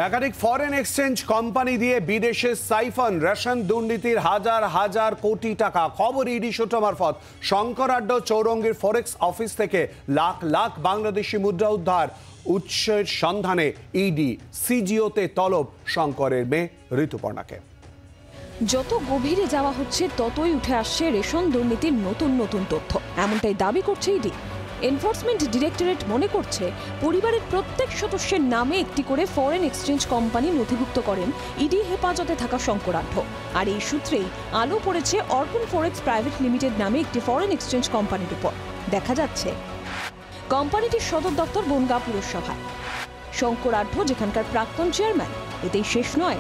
একাধিক foreign exchange company দিয়ে বিদেশে সাইফন রেশন দুর্নীতির হাজার হাজার কোটি টাকা। খবর ইডি সূত্র মারফত শঙ্করাড্ড চৌরঙ্গীর ফরেক্স অফিস থেকে লাখ লাখ বাংলাদেশি মুদ্রা উদ্ধার। উৎসের সন্ধানে ইডি সিজিওতে তলব শঙ্করের মেয়ে ঋতুপর্ণাকে। যত গভীরে যাওয়া হচ্ছে ততই উঠে আসছে রেশন দুর্নীতির নতুন নতুন তথ্য, এমনটাই দাবি করছে ইডি। এনফোর্সমেন্ট ডিরেক্টরেট মনে করছে পরিবারের প্রত্যেক সদস্যের নামে একটি করে ফরেন এক্সচেঞ্জ কোম্পানি নথিভুক্ত করেন ইডি হেফাজতে থাকা শঙ্করাঢ্য। আর এই সূত্রেই আলো পড়েছে অর্পণ ফরেক্স প্রাইভেট লিমিটেড নামে একটি ফরেন এক্সচেঞ্জ কোম্পানির উপর। দেখা যাচ্ছে কোম্পানিটির সদর দপ্তর বনগাঁ পুরসভায়। শঙ্করাঢ্য যেখানকার প্রাক্তন চেয়ারম্যান। এতেই শেষ নয়,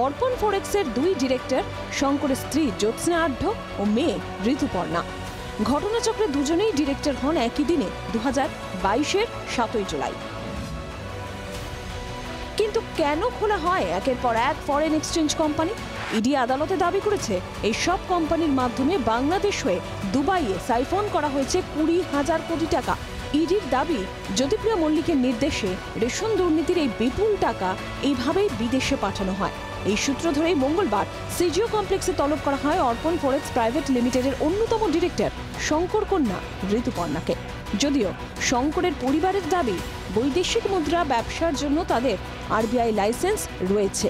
অর্পণ ফরেক্সের দুই ডিরেক্টর শঙ্করের স্ত্রী জ্যোৎস্না আঢ্য ও মেয়ে ঋতুপর্ণা। ঘটনাচক্রে দুজনেই ডিরেক্টর হন একই দিনে 2022-এর 7ই জুলাই। কিন্তু কেন খোলা হয় একের পর এক ফরেন এক্সচেঞ্জ কোম্পানি? ইডি আদালতে দাবি করেছে এই সব কোম্পানির মাধ্যমে বাংলাদেশ হয়ে দুবাইয়ে সাইফন করা হয়েছে 20,000 কোটি টাকা। ইডির দাবি, জ্যোতিপ্রিয়া মল্লিকের নির্দেশে রেশন দুর্নীতির এই বিপুল টাকা এইভাবেই বিদেশে পাঠানো হয়। এই সূত্র ধরেই মঙ্গলবার সিজিও কমপ্লেক্সে তলব করা হয় অর্পণ ফরেক্স প্রাইভেট লিমিটেডের অন্যতম ডিরেক্টর শঙ্কর কন্যা ঋতুপর্ণাকে। যদিও শঙ্করের পরিবারের দাবি, বৈদেশিক মুদ্রা ব্যবসার জন্য তাদের আরবিআই লাইসেন্স রয়েছে।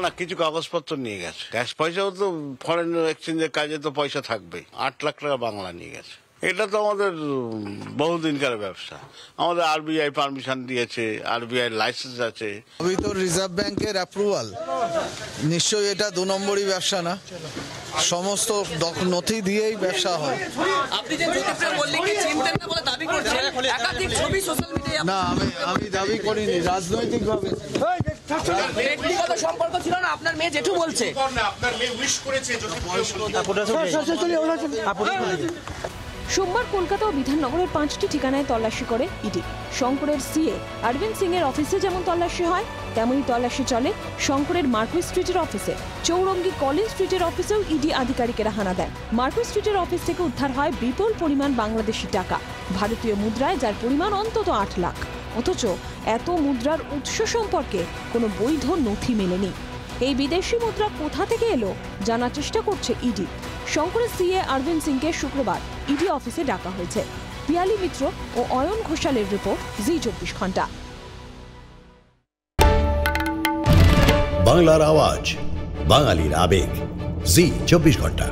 না, কিছু কাগজপত্র নিয়ে গেছে। ক্যাশ পয়সাও তো ফরেন এক্সচেঞ্জের কাজে তো পয়সা থাকবে। 8 লাখ টাকা বাংলা নিয়ে গেছে। এটা তো আমাদের বহুদিনকার ব্যবসা। আমাদের আরবিআই পারমিশন দিয়েছে, আরবিআই লাইসেন্স আছে। আমি তো রিজার্ভ ব্যাংকের অ্যাপ্রুভাল, নিশ্চয়ই এটা 2 নম্বরই ব্যবসা না। সমস্ত নথি দিয়েই ব্যবসা হয়। আপনি যে জ্যোতিপ্রিয়া মল্লিককে চিনতেন না বলে দাবি করছেন, একাধিক ছবি সোশ্যাল মিডিয়ায়। না, আমি দাবি করিনি রাজনৈতিকভাবে। ব্যক্তিগত সম্পর্ক ছিল না, আপনার মেয়ে জেঠু বলছে। আপনার মেয়ে উইশ করেছে সোমবার কলকাতা ও বিধাননগরের 5টি ঠিকানায় তল্লাশি করে ইডি। শঙ্করের সিএ অরবিন্দ সিং এর অফিসে যেমন তল্লাশি হয়, তেমনই তল্লাশি চলে শঙ্করের মার্কুই স্ট্রিটের অফিসে। চৌরঙ্গী কলিন স্ট্রিটের অফিসেও ইডি আধিকারিকেরা হানা দেন। মার্কুই স্ট্রিটের অফিস থেকে উদ্ধার হয় বিপুল পরিমাণ বাংলাদেশি টাকা, ভারতীয় মুদ্রায়, যার পরিমাণ অন্তত 8 লাখ। অথচ এত মুদ্রার উৎস সম্পর্কে কোনো বৈধ নথি মেলেনি। এই বিদেশি মুদ্রা কোথা থেকে এলো জানার চেষ্টা করছে ইডি। শঙ্করের সিএ অরবিন্দ সিংকে শুক্রবার ইডি অফিসে ডাকা হয়েছে। পিয়ালি মিত্র ও অয়ন ঘোষালের রিপোর্ট, জি 24 ঘন্টা। বাংলার আওয়াজ, বাঙালির আবেগ, জি 24 ঘন্টা।